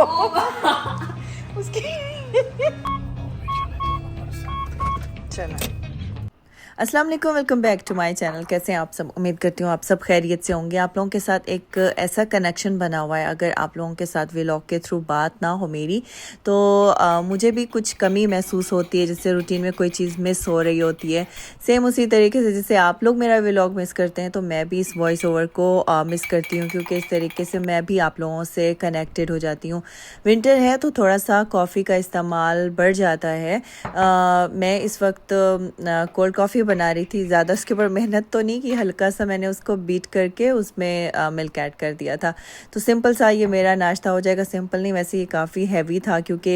उसकी चलो। अस्सलाम वालेकुम, welcome back to my channel. कैसे हैं आप सब? उम्मीद करती हूँ आप सब खैरियत से होंगे। आप लोगों के साथ एक ऐसा कनेक्शन बना हुआ है, अगर आप लोगों के साथ व्लॉग के थ्रू बात ना हो मेरी तो मुझे भी कुछ कमी महसूस होती है, जैसे रूटीन में कोई चीज़ मिस हो रही होती है। सेम उसी तरीके से जैसे आप लोग मेरा व्लॉग मिस करते हैं तो मैं भी इस वॉइस ओवर को मिस करती हूँ, क्योंकि इस तरीके से मैं भी आप लोगों से कनेक्टेड हो जाती हूँ। विंटर है तो थोड़ा सा कॉफ़ी का इस्तेमाल बढ़ जाता है। मैं इस वक्त कोल्ड कॉफ़ी बना रही थी। ज़्यादा उसके ऊपर मेहनत तो नहीं की, हल्का सा मैंने उसको बीट करके उसमें मिल्क ऐड कर दिया था। तो सिंपल सा ये मेरा नाश्ता हो जाएगा। सिंपल नहीं, वैसे ये काफ़ी हैवी था क्योंकि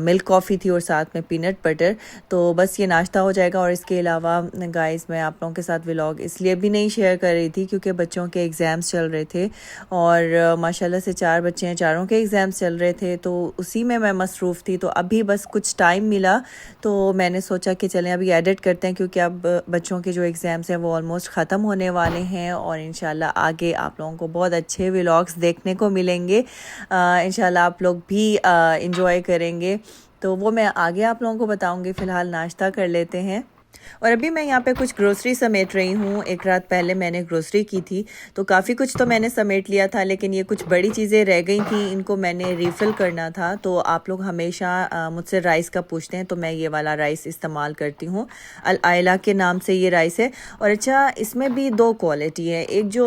मिल्क कॉफ़ी थी और साथ में पीनट बटर। तो बस ये नाश्ता हो जाएगा। और इसके अलावा गाइस, मैं आप लोगों के साथ व्लॉग इसलिए भी नहीं शेयर कर रही थी क्योंकि बच्चों के एग्ज़ाम्स चल रहे थे और माशाल्लाह से 4 बच्चे हैं, चारों के एग्ज़ाम्स चल रहे थे, तो उसी में मैं मसरूफ़ थी। तो अभी बस कुछ टाइम मिला तो मैंने सोचा कि चलें अभी एडिट करते हैं, क्योंकि अब बच्चों के जो एग्ज़ाम्स हैं वो ऑलमोस्ट ख़त्म होने वाले हैं और इंशाल्लाह आगे आप लोगों को बहुत अच्छे व्लॉग्स देखने को मिलेंगे। इंशाल्लाह आप लोग भी इंजॉय करेंगे, तो वो मैं आगे आप लोगों को बताऊंगी। फ़िलहाल नाश्ता कर लेते हैं। और अभी मैं यहाँ पे कुछ ग्रोसरी समेट रही हूँ। एक रात पहले मैंने ग्रोसरी की थी तो काफ़ी कुछ तो मैंने समेट लिया था, लेकिन ये कुछ बड़ी चीज़ें रह गई थी, इनको मैंने रिफ़िल करना था। तो आप लोग हमेशा मुझसे राइस का पूछते हैं, तो मैं ये वाला राइस इस्तेमाल करती हूँ। अल आयला के नाम से ये राइस है। और अच्छा, इसमें भी 2 क्वालिटी है। एक जो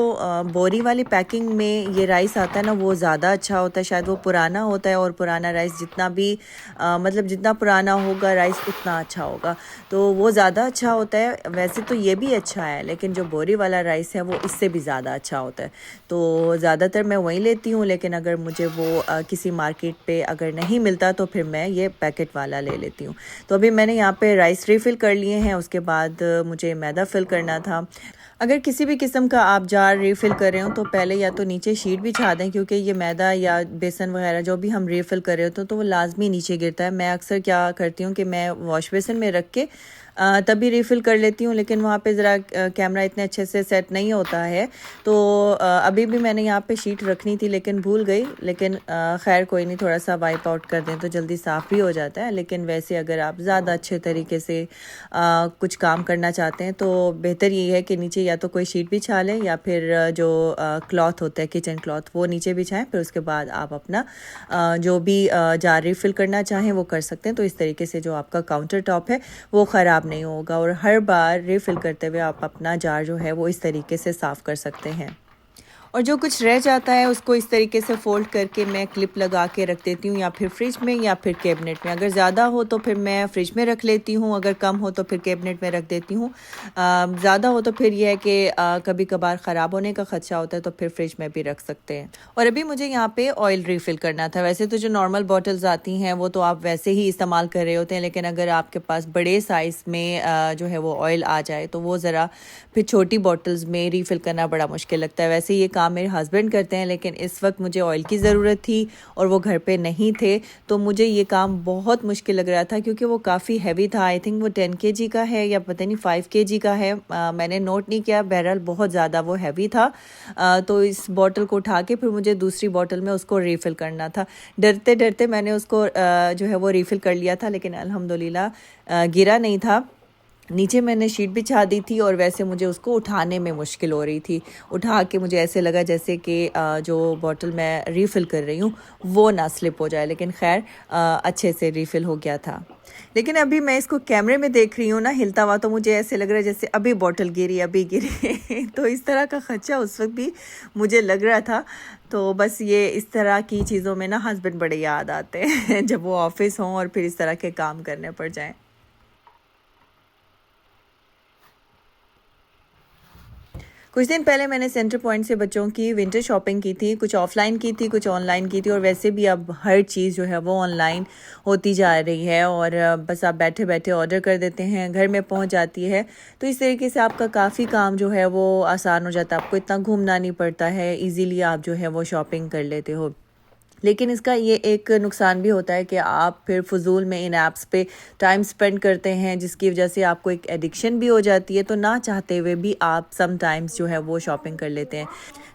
बोरी वाली पैकिंग में ये राइस आता है ना, वो ज़्यादा अच्छा होता है। शायद वो पुराना होता है और पुराना राइस जितना भी मतलब जितना पुराना होगा राइस उतना अच्छा होगा, तो वो ज़्यादा अच्छा होता है। वैसे तो ये भी अच्छा है, लेकिन जो बोरी वाला राइस है वो इससे भी ज़्यादा अच्छा होता है। तो ज़्यादातर मैं वही लेती हूँ, लेकिन अगर मुझे वो किसी मार्केट पे अगर नहीं मिलता तो फिर मैं ये पैकेट वाला ले लेती हूँ। तो अभी मैंने यहाँ पे राइस रिफ़िल कर लिए हैं। उसके बाद मुझे मैदा फिल करना था। अगर किसी भी किस्म का आप जार रिफ़िल कर रहे हो तो पहले या तो नीचे शीट बिछा दें, क्योंकि ये मैदा या बेसन वगैरह जो भी हम रिफ़िल कर रहे होते हैं तो वो लाजमी नीचे गिरता है। मैं अक्सर क्या करती हूँ कि मैं वॉश बेसन में रख के तभी रिफ़िल कर लेती हूँ, लेकिन वहाँ पे ज़रा कैमरा इतने अच्छे से सेट नहीं होता है। तो अभी भी मैंने यहाँ पे शीट रखनी थी लेकिन भूल गई। लेकिन खैर कोई नहीं, थोड़ा सा वाइप आउट कर दें तो जल्दी साफ़ भी हो जाता है। लेकिन वैसे अगर आप ज़्यादा अच्छे तरीके से कुछ काम करना चाहते हैं तो बेहतर ये है कि नीचे या तो कोई शीट बिछा लें या फिर जो क्लॉथ होता है किचन क्लॉथ वो नीचे बिछाएं। फिर उसके बाद आप अपना जो भी जार रिफ़िल करना चाहें वो कर सकते हैं। तो इस तरीके से जो आपका काउंटर टॉप है वो ख़राब नहीं होगा और हर बार रिफ़िल करते हुए आप अपना जार जो है वो इस तरीके से साफ़ कर सकते हैं। और जो कुछ रह जाता है उसको इस तरीके से फ़ोल्ड करके मैं क्लिप लगा के रख देती हूँ, या फिर फ्रिज में या फिर कैबिनेट में। अगर ज़्यादा हो तो फिर मैं फ्रिज में रख लेती हूँ, अगर कम हो तो फिर कैबिनेट में रख देती हूँ। ज़्यादा हो तो फिर यह है कि कभी कभार ख़राब होने का ख़दशा होता है तो फिर फ्रिज में भी रख सकते हैं। और अभी मुझे यहाँ पे ऑयल रिफ़िल करना था। वैसे तो जो नॉर्मल बॉटल्स आती हैं वो तो आप वैसे ही इस्तेमाल कर रहे होते हैं, लेकिन अगर आपके पास बड़े साइज़ में जो है वो ऑयल आ जाए तो वो ज़रा फिर छोटी बॉटल्स में रिफ़िल करना बड़ा मुश्किल लगता है। वैसे ये काम मेरे हस्बैंड करते हैं, लेकिन इस वक्त मुझे ऑयल की ज़रूरत थी और वो घर पे नहीं थे, तो मुझे ये काम बहुत मुश्किल लग रहा था क्योंकि वो काफ़ी हैवी था। आई थिंक वो 10 kg का है या पता नहीं 5 kg का है, मैंने नोट नहीं किया। बहरहाल बहुत ज़्यादा वो हैवी था। तो इस बॉटल को उठा के फिर मुझे दूसरी बॉटल में उसको रिफ़िल करना था। डरते डरते मैंने उसको जो है वो रिफ़िल कर लिया था, लेकिन अल्हम्दुलिल्लाह गिरा नहीं था। नीचे मैंने शीट बिछा दी थी और वैसे मुझे उसको उठाने में मुश्किल हो रही थी। उठा के मुझे ऐसे लगा जैसे कि जो बॉटल मैं रीफ़िल कर रही हूँ वो ना स्लिप हो जाए, लेकिन खैर अच्छे से रीफ़िल हो गया था। लेकिन अभी मैं इसको कैमरे में देख रही हूँ ना हिलता हुआ, तो मुझे ऐसे लग रहा है जैसे अभी बॉटल गिरी अभी गिरी तो इस तरह का खदशा उस वक्त भी मुझे लग रहा था। तो बस ये इस तरह की चीज़ों में ना हस्बैंड बड़े याद आते हैं जब वो ऑफिस हों और फिर इस तरह के काम करने पड़ जाएँ। कुछ दिन पहले मैंने सेंटर पॉइंट से बच्चों की विंटर शॉपिंग की थी। कुछ ऑफलाइन की थी, कुछ ऑनलाइन की थी, और वैसे भी अब हर चीज़ जो है वो ऑनलाइन होती जा रही है और बस आप बैठे बैठे ऑर्डर कर देते हैं, घर में पहुंच जाती है। तो इस तरीके से आपका काफ़ी काम जो है वो आसान हो जाता है, आपको इतना घूमना नहीं पड़ता है, इजीली आप जो है वो शॉपिंग कर लेते हो। लेकिन इसका ये एक नुकसान भी होता है कि आप फिर फजूल में इन ऐप्स पे टाइम स्पेंड करते हैं, जिसकी वजह से आपको एक एडिक्शन भी हो जाती है, तो ना चाहते हुए भी आप सम टाइम्स जो है वो शॉपिंग कर लेते हैं।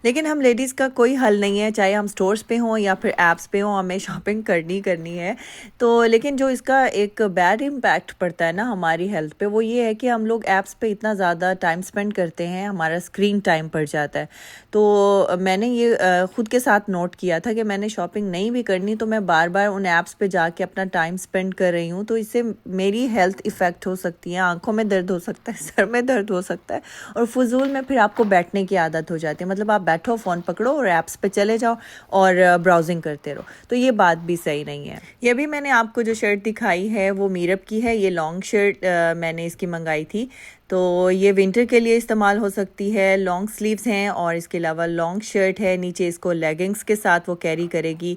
लेकिन हम लेडीज़ का कोई हल नहीं है, चाहे हम स्टोर्स पे हों या फिर ऐप्स पे हों, हमें शॉपिंग करनी है। तो लेकिन जो इसका एक बैड इम्पैक्ट पड़ता है ना हमारी हेल्थ पे, वो ये है कि हम लोग ऐप्स पे इतना ज़्यादा टाइम स्पेंड करते हैं, हमारा स्क्रीन टाइम बढ़ जाता है। तो मैंने ये खुद के साथ नोट किया था कि मैंने शॉपिंग नहीं भी करनी तो मैं बार बार उन ऐप्स पे जाके अपना टाइम स्पेंड कर रही हूँ, तो इससे मेरी हेल्थ इफ़ेक्ट हो सकती है, आंखों में दर्द हो सकता है, सर में दर्द हो सकता है, और फजूल में फिर आपको बैठने की आदत हो जाती है। मतलब आप बैठो, फ़ोन पकड़ो और ऐप्स पे चले जाओ और ब्राउजिंग करते रहो, तो ये बात भी सही नहीं है। ये भी मैंने आपको जो शर्ट दिखाई है वो मीरब की है। ये लॉन्ग शर्ट मैंने इसकी मंगाई थी, तो ये विंटर के लिए इस्तेमाल हो सकती है। लॉन्ग स्लीव्स हैं और इसके अलावा लॉन्ग शर्ट है, नीचे इसको लेगिंग्स के साथ वो कैरी करेगी।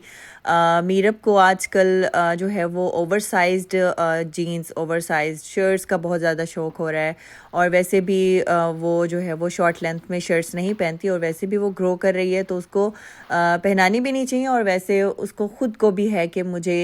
मीरब को आजकल जो है वो ओवरसाइज्ड जीन्स, ओवरसाइज्ड शर्ट्स का बहुत ज़्यादा शौक़ हो रहा है, और वैसे भी वो जो है वो शॉर्ट लेंथ में शर्ट्स नहीं पहनती, और वैसे भी वो ग्रो कर रही है तो उसको पहनानी भी नहीं चाहिए, और वैसे उसको ख़ुद को भी है कि मुझे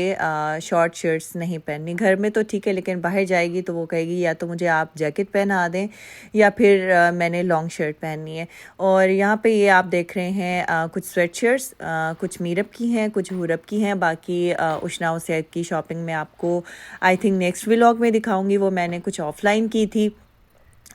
शॉर्ट शर्ट्स नहीं पहननी। घर में तो ठीक है, लेकिन बाहर जाएगी तो वो कहेगी या तो मुझे आप जैकेट पहना दें या फिर मैंने लॉन्ग शर्ट पहननी है। और यहाँ पे ये आप देख रहे हैं कुछ स्वेट शर्ट्स, कुछ मीरब की हैं, कुछ हुरब की हैं। बाकी उशना हुसैद की शॉपिंग में आपको आई थिंक नेक्स्ट व्लॉग में दिखाऊंगी। वो मैंने कुछ ऑफलाइन की थी,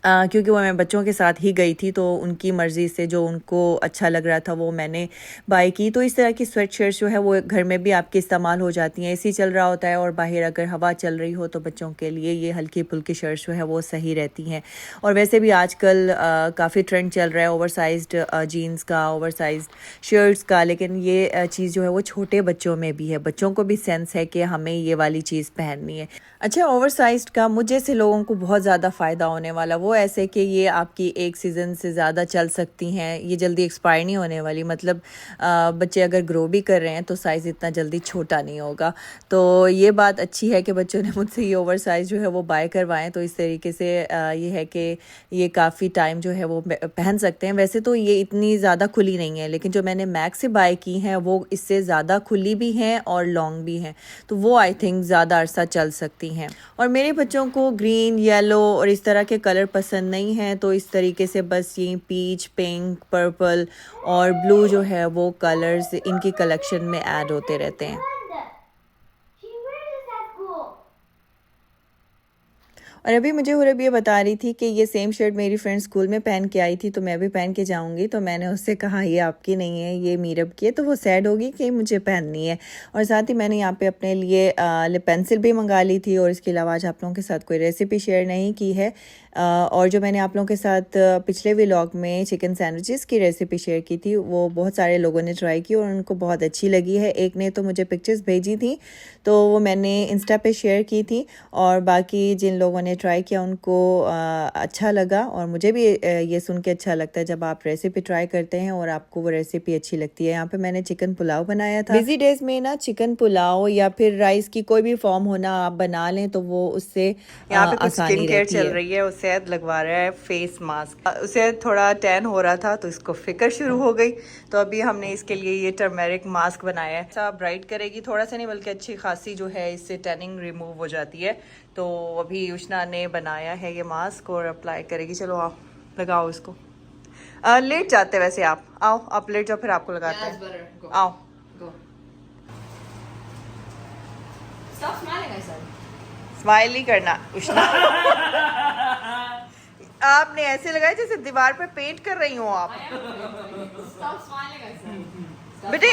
क्योंकि वो मैं बच्चों के साथ ही गई थी, तो उनकी मर्ज़ी से जो उनको अच्छा लग रहा था वो मैंने बाय की। तो इस तरह की स्वेट शर्ट्स जो है वो घर में भी आपके इस्तेमाल हो जाती हैं। एसी चल रहा होता है और बाहर अगर हवा चल रही हो तो बच्चों के लिए ये हल्की फुल्की शर्ट्स जो है वो सही रहती हैं। और वैसे भी आजकल काफ़ी ट्रेंड चल रहा है ओवरसाइज्ड जीन्स का, ओवरसाइज्ड शर्ट्स का, लेकिन ये चीज़ जो है वो छोटे बच्चों में भी है। बच्चों को भी सेंस है कि हमें ये वाली चीज़ पहननी है। अच्छा, ओवरसाइज्ड का मुझ जैसे लोगों को बहुत ज़्यादा फ़ायदा होने वाला वो ऐसे कि ये आपकी एक सीज़न से ज़्यादा चल सकती हैं, ये जल्दी एक्सपायर नहीं होने वाली। मतलब बच्चे अगर ग्रो भी कर रहे हैं तो साइज़ इतना जल्दी छोटा नहीं होगा। तो ये बात अच्छी है कि बच्चों ने मुझसे ये ओवर साइज़ जो है वो बाय करवाएं, तो इस तरीके से ये है कि ये काफ़ी टाइम जो है वो पहन सकते हैं। वैसे तो ये इतनी ज़्यादा खुली नहीं है, लेकिन जो मैंने मैक्स से बाय की हैं वो इससे ज़्यादा खुली भी हैं और लॉन्ग भी हैं, तो वो आई थिंक ज़्यादा अरसा चल सकती हैं। और मेरे बच्चों को ग्रीन, येलो और इस तरह के कलर पसंद नहीं हैं, तो इस तरीके से बस ये पीच, पिंक, पर्पल और ब्लू जो है वो कलर्स इनकी कलेक्शन में ऐड होते रहते हैं। और अभी मुझे हुरब ये बता रही थी कि ये सेम शर्ट मेरी फ्रेंड स्कूल में पहन के आई थी, तो मैं भी पहन के जाऊंगी। तो मैंने उससे कहा ये आपकी नहीं है, ये मीरब की है, तो वो सैड होगी कि मुझे पहननी है। और साथ ही मैंने यहाँ पे अपने लिए लिप पेंसिल भी मंगा ली थी। और इसके अलावा आज आप लोगों के साथ कोई रेसिपी शेयर नहीं की है। और जो मैंने आप लोगों के साथ पिछले व्लॉग में चिकन सैंडविचेस की रेसिपी शेयर की थी, वो बहुत सारे लोगों ने ट्राई की और उनको बहुत अच्छी लगी है। एक ने तो मुझे पिक्चर्स भेजी थी, तो वो मैंने इंस्टा पे शेयर की थी, और बाकी जिन लोगों ने ट्राई किया उनको अच्छा लगा। और मुझे भी ये सुन के अच्छा लगता है जब आप रेसिपी ट्राई करते हैं और आपको वो रेसिपी अच्छी लगती है। यहाँ पे मैंने चिकन पुलाव बनाया था। बिजी डेज में ना चिकन पुलाव या फिर राइस की कोई भी फॉर्म होना आप बना लें तो वो उससे यहाँ पे कुछ स्किन केयर चल रही है। उसे लगवा रहा है फेस मास्क, उसे थोड़ा टैन हो रहा था तो इसको फिक्र शुरू हो गई, तो अभी हमने इसके लिए ये टर्मेरिक मास्क बनाया है। अच्छा ब्राइट करेगी, थोड़ा सा नहीं बल्कि अच्छी खासी जो है इससे टैनिंग रिमूव हो जाती है। तो अभी उष्णा ने बनाया है ये मास्क और अप्लाई करेगी। चलो आओ लगाओ इसको। लेट जाते वैसे आओ आप लेट जाओ, फिर आपको लगाते हैं। आओ स्माइल ही करना उष्णा। आपने ऐसे लगाया जैसे दीवार पे पेंट कर रही हो आप। बेटे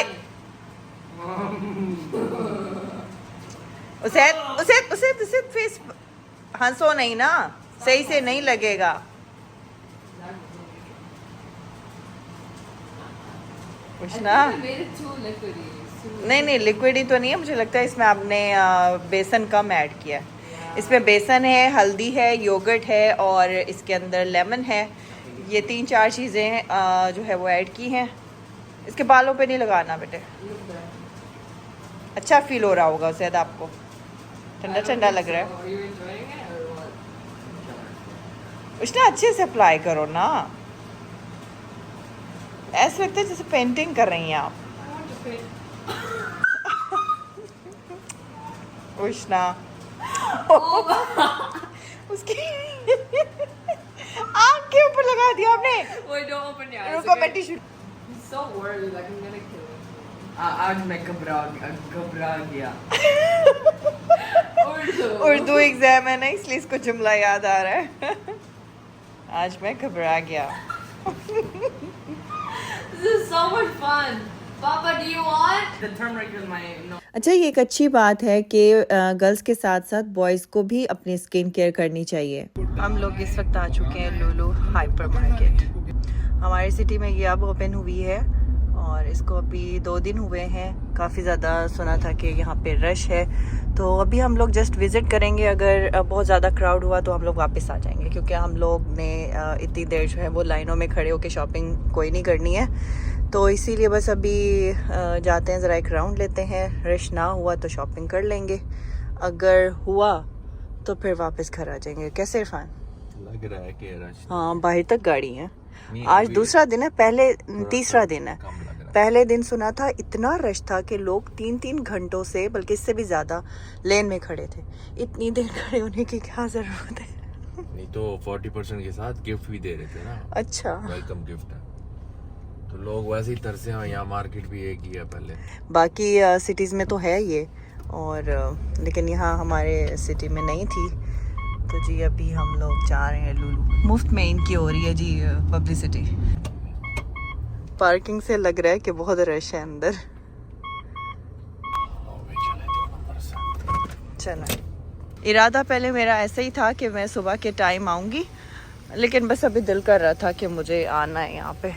उसे फेस हंसो नहीं ना, सही से नहीं लगेगा। उष्णा नहीं लिक्विड ही तो नहीं है, मुझे लगता है इसमें आपने बेसन कम ऐड किया है। इसमें बेसन है, हल्दी है, योगर्ट है और इसके अंदर लेमन है। ये 3-4 चीज़ें जो है वो ऐड की हैं। इसके बालों पे नहीं लगाना बेटे, अच्छा फील हो रहा होगा शायद आपको, ठंडा ठंडा लग रहा है। उसने अच्छे से अप्लाई करो ना, ऐसा लगता है जैसे पेंटिंग कर रही हैं आप। उष्णा उसकी आँख के ऊपर लगा दिया आपने। Wait, don't open your eyes. रुको मैं tissue. He's so worried, like I'm gonna kill him. आज मैं घबरा गया। उर्दू एग्जाम है ना, इसलिए इसको जुमला याद आ रहा है। आज मैं घबरा गया। This is so much fun. Papa, do you want? The turmeric is my no. अच्छा, ये एक अच्छी बात है कि गर्ल्स के साथ साथ बॉयज़ को भी अपनी स्किन केयर करनी चाहिए। हम लोग इस वक्त आ चुके हैं लुलु हाइपर मार्केट। हमारी सिटी में ये अब ओपन हुई है और इसको अभी 2 दिन हुए हैं। काफ़ी ज़्यादा सुना था कि यहाँ पे रश है, तो अभी हम लोग जस्ट विज़िट करेंगे। अगर बहुत ज़्यादा क्राउड हुआ तो हम लोग वापस आ जाएंगे, क्योंकि हम लोग ने इतनी देर जो है वो लाइनों में खड़े होकर शॉपिंग कोई नहीं करनी है। तो इसीलिए बस अभी जाते हैं, ज़रा एक राउंड लेते हैं। रश ना हुआ तो शॉपिंग कर लेंगे, अगर हुआ तो फिर वापस घर आ जाएंगे। कैसे इरफान? लग रहा है कि रश हाँ, बाहर तक गाड़ी है। आज दूसरा दिन है, पहले तीसरा दिन है। पहले दिन सुना था इतना रश था कि लोग 3-3 घंटों से, बल्कि इससे भी ज़्यादा लेन में खड़े थे। इतनी देर खड़े होने की क्या ज़रूरत है? नहीं तो 40% के साथ गिफ्ट भी दे रहे थे ना। अच्छा, वेलकम गिफ्ट है, तो लोग वैसे ही तरसे हैं। यहाँ मार्केट भी एक ही है पहले, बाकी सिटीज़ में तो है ये, और लेकिन यहाँ हमारे सिटी में नहीं थी। तो जी अभी हम लोग जा रहे हैं लुलु। मुफ्त में इनकी हो रही है जी पब्लिसिटी। पार्किंग से लग रहा है कि बहुत रश है अंदर। चलो, इरादा पहले मेरा ऐसा ही था कि मैं सुबह के टाइम आऊँगी, लेकिन बस अभी दिल कर रहा था कि मुझे आना है यहाँ पे।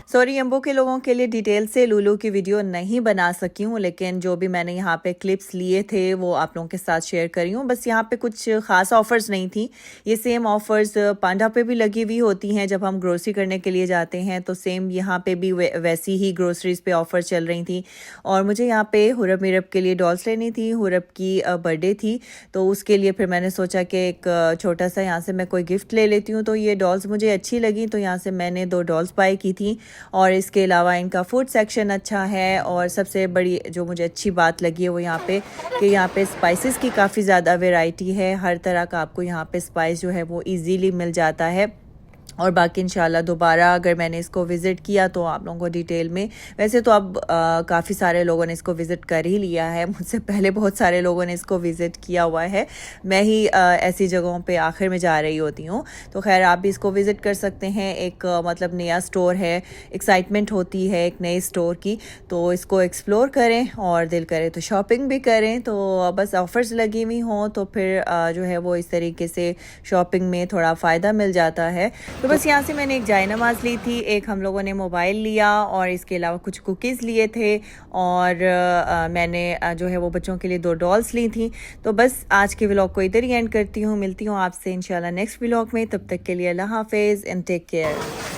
सॉरी, एम्बो के लोगों के लिए डिटेल से लुलु की वीडियो नहीं बना सकी हूँ, लेकिन जो भी मैंने यहाँ पे क्लिप्स लिए थे वो आप लोगों के साथ शेयर करी हूँ। बस यहाँ पे कुछ खास ऑफर्स नहीं थी। ये सेम ऑफर्स पांडा पे भी लगी हुई होती हैं। जब हम ग्रोसरी करने के लिए जाते हैं तो सेम यहाँ पे भी वैसी ही ग्रोसरीज पे ऑफर चल रही थी। और मुझे यहाँ पे हुरब मीरब के लिए डॉल्स लेनी थी। हुरब की बर्थडे थी, तो उसके लिए फिर मैंने सोचा कि एक छोटा सा यहाँ से मैं कोई गिफ्ट ले लेती हूँ। तो ये डॉल्स मुझे अच्छी लगी, तो यहाँ से मैंने 2 डॉल्स बाय की थी। और इसके अलावा इनका फूड सेक्शन अच्छा है, और सबसे बड़ी जो मुझे अच्छी बात लगी है वो यहाँ पे कि यहाँ पे स्पाइसेस की काफ़ी ज़्यादा वैरायटी है। हर तरह का आपको यहाँ पे स्पाइस जो है वो इजीली मिल जाता है। और बाकी इंशाल्लाह दोबारा अगर मैंने इसको विज़िट किया तो आप लोगों को डिटेल में, वैसे तो अब काफ़ी सारे लोगों ने इसको विज़िट कर ही लिया है, मुझसे पहले बहुत सारे लोगों ने इसको विज़िट किया हुआ है। मैं ही ऐसी जगहों पे आखिर में जा रही होती हूँ। तो खैर आप भी इसको विज़िट कर सकते हैं। एक मतलब नया स्टोर है, एक्साइटमेंट होती है एक नए स्टोर की, तो इसको एक्सप्लोर करें और दिल करे तो शॉपिंग भी करें। तो बस ऑफ़र्स लगी हुई हों तो फिर जो है वो इस तरीके से शॉपिंग में थोड़ा फ़ायदा मिल जाता है। तो बस यहाँ से मैंने एक जाय नमाज़ ली थी, एक हम लोगों ने मोबाइल लिया, और इसके अलावा कुछ कुकीज़ लिए थे, और मैंने जो है वो बच्चों के लिए 2 डॉल्स ली थी। तो बस आज के व्लॉग को इधर ही एंड करती हूँ। मिलती हूँ आपसे इंशाल्लाह नेक्स्ट व्लॉग में। तब तक के लिए अल्लाह हाफिज़ एंड टेक केयर।